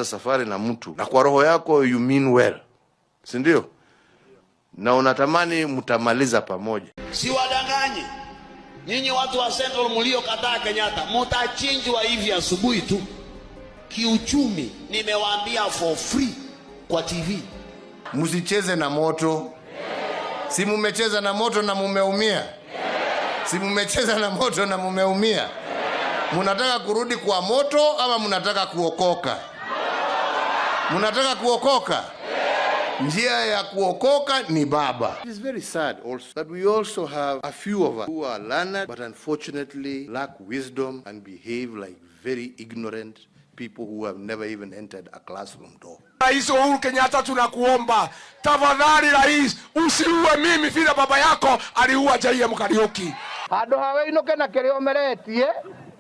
Safari na mtu na kwa roho yako you mean well, si ndio? Na unatamani mtamaliza pamoja. Si wadanganye nyinyi watu wa Central mlio kataa Kenyatta, mtachinjwa hivi asubuhi tu. Kiuchumi nimewaambia for free kwa TV. Msicheze na moto. Si mumecheza na moto na mumeumia? Si mumecheza na moto na mumeumia? Mnataka kurudi kwa moto ama mnataka kuokoka? Mnataka kuokoka? Njia ya kuokoka ni baba. It is very sad also that we also have a few of us who are learned but unfortunately lack wisdom and behave like very ignorant people who have never even entered a classroom door. Rais Uhuru Kenyatta, tunakuomba tafadhali rais, usiue mimi vile baba yako aliua Jaia Mkariuki. Hado hawe inoke na keleo meretie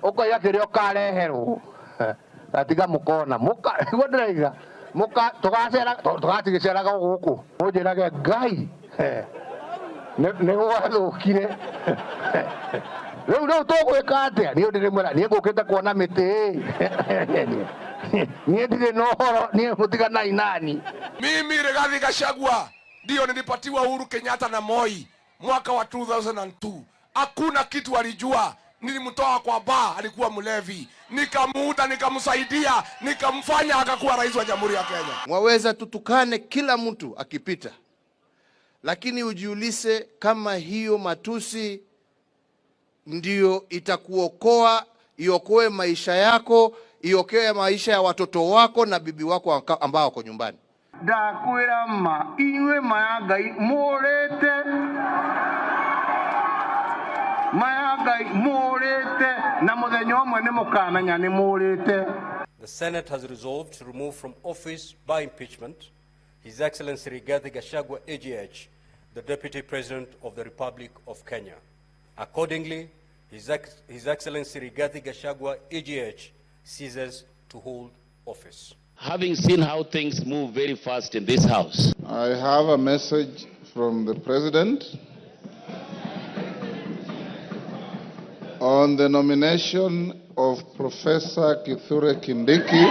uko ya keleo kareheru atiga mukona muka godreiga muka tugatigiceraga guku ujirage ngai ne wathukire rĩu tũgwĩka atĩa niĩ ndĩrĩ mwera niĩ ngũkĩte kuona mĩtĩ niĩ ndirĩ na ũhoro niĩ mũtiganai nani. Mimi Rigathi Gachagua ndio nilipatiwa Uhuru Kenyatta na Moi mwaka wa 2002. Hakuna kitu alijua. Nilimtoa kwa baa, alikuwa mlevi, nikamuuta, nikamsaidia, nikamfanya akakuwa rais wa Jamhuri ya Kenya. Mwaweza tutukane kila mtu akipita, lakini ujiulize kama hiyo matusi ndio itakuokoa, iokoe maisha yako, iokoe maisha ya watoto wako na bibi wako ambao wako nyumbani. Ndakwĩra ma inywe mayangai mũrĩte mayangai mũrĩte na mũthenya ũmwe nĩ mũkamenya nĩ mũrĩte. The Senate has resolved to remove from office by impeachment His Excellency Rigathi Gachagua AGH, the Deputy President of the Republic of Kenya. Accordingly, His Excellency Rigathi Gachagua AGH ceases to hold office. Having seen how things move very fast in this house, I have a message from the President on the nomination of Professor Kithure Kindiki,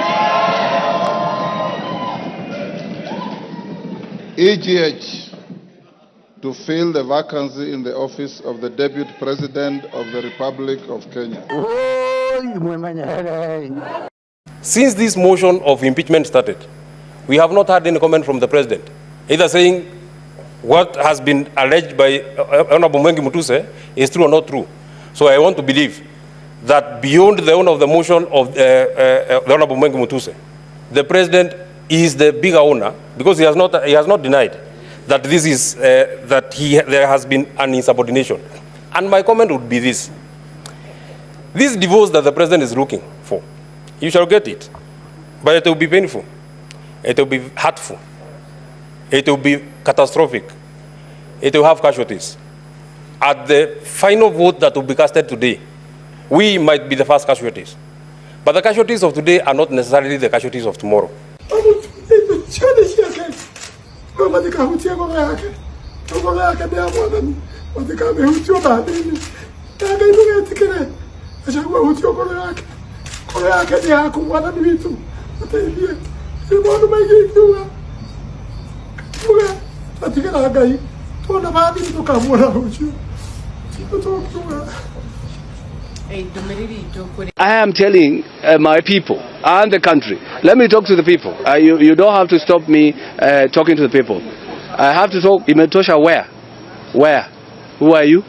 EGH, to fill the vacancy in the office of the Deputy President of the Republic of Kenya. Since this motion of impeachment started, we have not had any comment from the President, either saying what has been alleged by Honorable Mwengi Mutuse is true or not true. So I want to believe that beyond the owner of the motion of the Honorable Mwengi Mutuse, the President is the bigger owner, because he has not denied that this is there has been an insubordination. And my comment would be this: this divorce that the President is looking for, you shall get it, but it will be painful, it will be hurtful, it will be catastrophic, it will have casualties. At the final vote that will be casted today, we might be the first casualties, but the casualties of today are not necessarily the casualties of tomorrow. I am telling my people and the country, let me talk to the people. You don't have to stop me talking to the people. I have to talk. Imetosha where? Where? Who are you?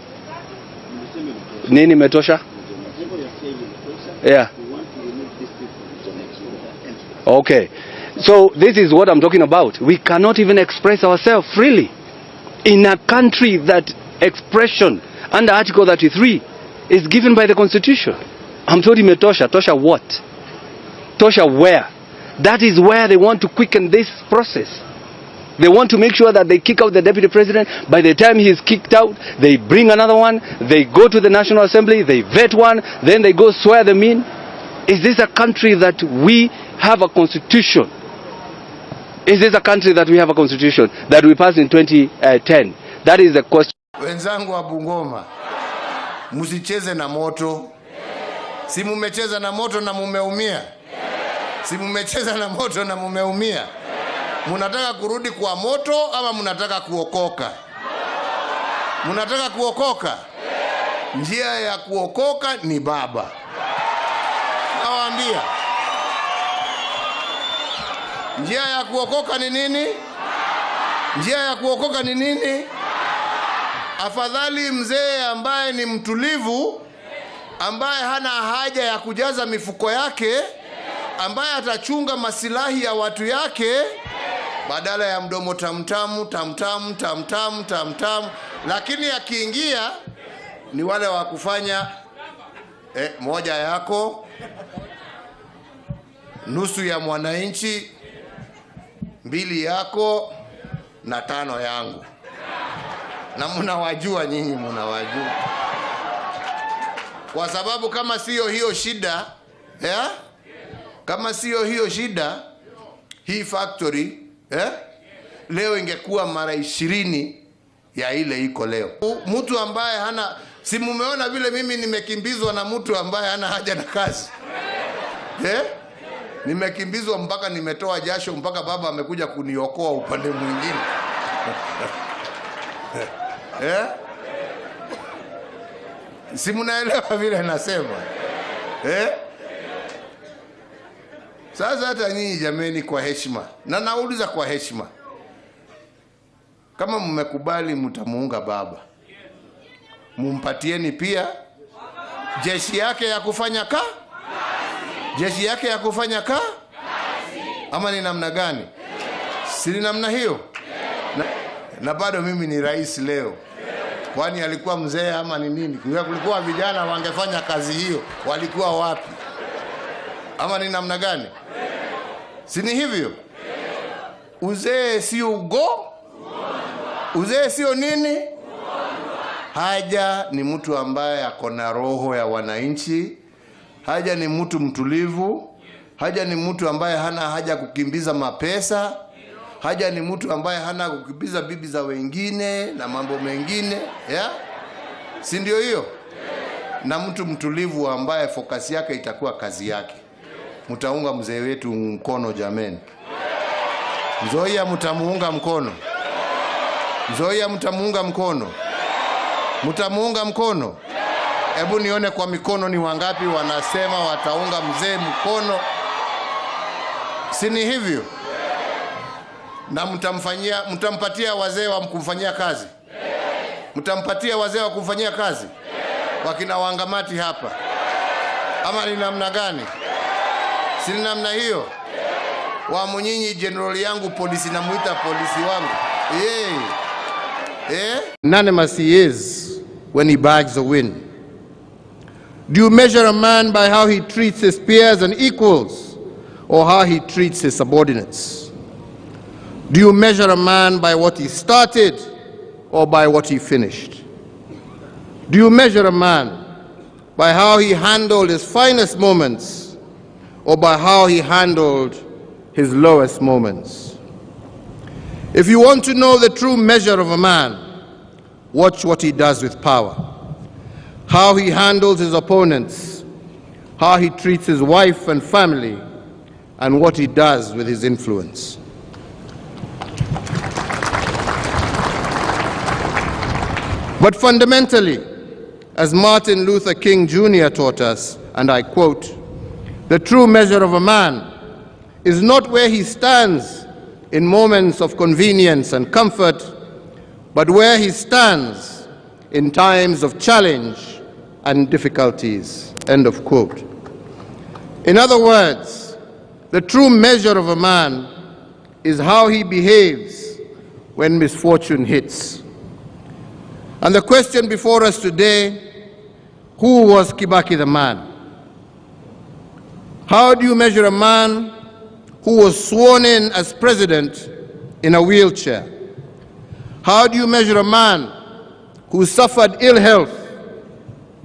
Nini Imetosha? Yeah. Okay. So this is what I'm talking about. We cannot even express ourselves freely in a country that expression under Article 33 is given by the Constitution. I'm sorry, Imetosha. Tosha what? Tosha where? That is where they want to quicken this process. They want to make sure that they kick out the Deputy President. By the time he is kicked out, they bring another one, they go to the National Assembly, they vet one, then they go swear them in. Is this a country that we have a constitution? Is this a country that we have a constitution that we passed in 2010? That is the question. Wenzangu wa Bungoma, msicheze na moto. Si mumecheza na moto na mumeumia? Si mmecheza na moto na mumeumia? Munataka kurudi kwa moto ama munataka kuokoka? Munataka kuokoka? Njia ya kuokoka ni baba. Nawaambia. Njia ya kuokoka ni nini? Njia ya kuokoka ni nini? Afadhali mzee ambaye ni mtulivu, ambaye hana haja ya kujaza mifuko yake, ambaye atachunga masilahi ya watu yake, badala ya mdomo tamtamu tamtamu tamtamu tamtamu. Lakini akiingia ni wale wa kufanya moja yako, nusu ya mwananchi, mbili yako na tano yangu. Na mnawajua nyinyi, mnawajua. Kwa sababu kama sio hiyo shida, kama sio hiyo shida, hii factory leo ingekuwa mara 20 ya ile iko leo. Mtu ambaye hana, si mumeona vile mimi nimekimbizwa na mtu ambaye hana haja na kazi? Nimekimbizwa mpaka nimetoa jasho, mpaka baba amekuja kuniokoa upande mwingine. Si mnaelewa vile nasema? Sasa hata nyinyi jameni, kwa heshima, na nauliza kwa heshima, kama mmekubali mtamuunga baba, mumpatieni pia jeshi yake ya kufanya jeshi yake ya kufanya ama ni namna gani? Si ni namna hiyo? Na bado mimi ni rais leo. Kwani alikuwa mzee ama ni nini? Kulikuwa vijana wangefanya kazi hiyo, walikuwa wapi? Ama ni namna gani? Si ni hivyo? Uzee sio uzee sio nini? Haja ni mtu ambaye ako na roho ya wananchi. Haja ni mtu mtulivu. Haja ni mtu ambaye hana haja kukimbiza mapesa. Haja ni mtu ambaye hana kukimbiza bibi za wengine na mambo mengine, si ndio hiyo? Na mtu mtulivu ambaye focus yake itakuwa kazi yake. Mtaunga mzee wetu mkono jameni? Nzoia mtamuunga mkono? Nzoia mtamuunga mkono? Mtamuunga mkono? Hebu nione kwa mikono ni wangapi wanasema wataunga mzee mkono. Si ni hivyo? Na mtampatia wazee wa kumfanyia kazi? Mtampatia wazee wa kumfanyia kazi? Wakina Wangamati hapa? Ama ni namna gani? Si ni namna hiyo? Wa mnyinyi general yangu polisi, namuita polisi wangu. Unanimous he is when he bags a win. Do you measure a man by how he treats his peers and equals, or how he treats his subordinates? Do you measure a man by what he started or by what he finished? Do you measure a man by how he handled his finest moments or by how he handled his lowest moments? If you want to know the true measure of a man, watch what he does with power, how he handles his opponents, how he treats his wife and family, and what he does with his influence. But fundamentally, as Martin Luther King Jr. taught us, and I quote, the true measure of a man is not where he stands in moments of convenience and comfort, but where he stands in times of challenge and difficulties, end of quote. In other words, the true measure of a man is how he behaves when misfortune hits. And the question before us today, who was Kibaki the man? How do you measure a man who was sworn in as president in a wheelchair? How do you measure a man who suffered ill health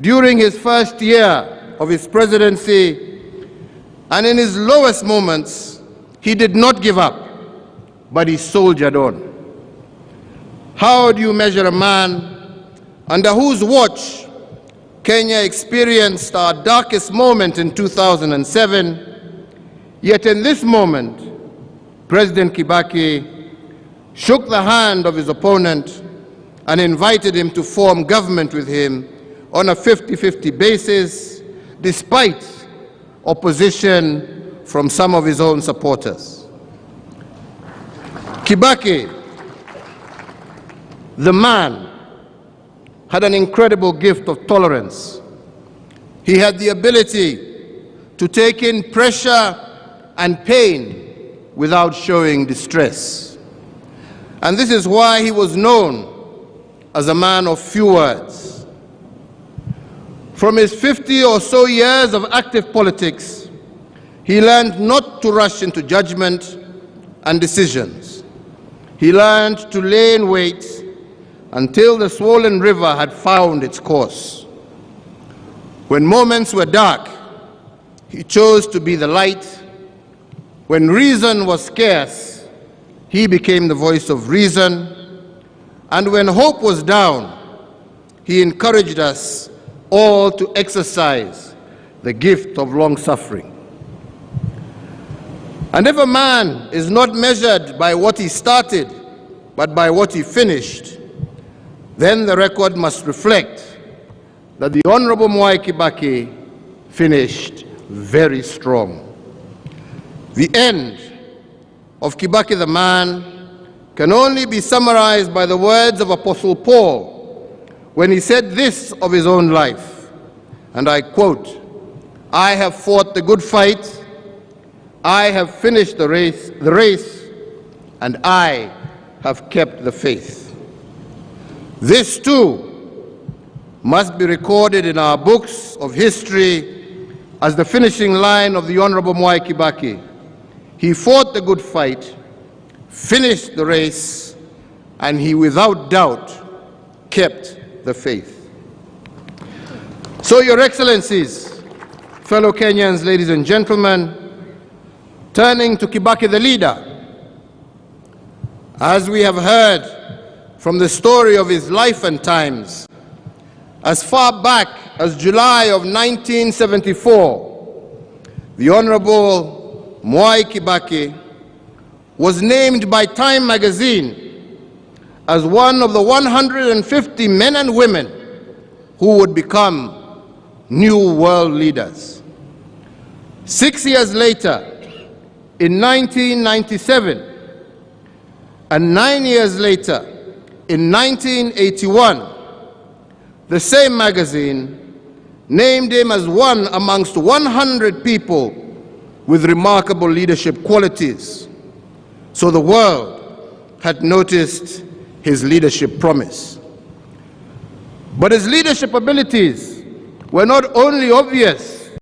during his first year of his presidency, and in his lowest moments, he did not give up, but he soldiered on? How do you measure a man under whose watch Kenya experienced our darkest moment in 2007, Yet in this moment, President Kibaki shook the hand of his opponent and invited him to form government with him on a 50-50 basis, despite opposition from some of his own supporters. Kibaki, the man, had an incredible gift of tolerance. He had the ability to take in pressure and pain without showing distress. And this is why he was known as a man of few words. From his 50 or so years of active politics, he learned not to rush into judgment and decisions. He learned to lay in wait until the swollen river had found its course. When moments were dark, he chose to be the light. When reason was scarce, he became the voice of reason. And when hope was down, he encouraged us all to exercise the gift of long-suffering. And if a man is not measured by what he started, but by what he finished, then the record must reflect that the Honorable Mwai Kibaki finished very strong. The end of Kibaki the man can only be summarized by the words of Apostle Paul when he said this of his own life, and I quote, "I have fought the good fight, I have finished the race, and I have kept the faith." This too must be recorded in our books of history as the finishing line of the Honorable Mwai Kibaki. He fought the good fight, finished the race, and he without doubt kept the faith. So, Your Excellencies, fellow Kenyans, ladies and gentlemen, turning to Kibaki the leader, as we have heard from the story of his life and times, as far back as July of 1974, the Honorable Mwai Kibaki was named by Time magazine as one of the 150 men and women who would become new world leaders. 6 years later, in 1997, and 9 years later, in 1981, the same magazine named him as one amongst 100 people with remarkable leadership qualities. So the world had noticed his leadership promise. But his leadership abilities were not only obvious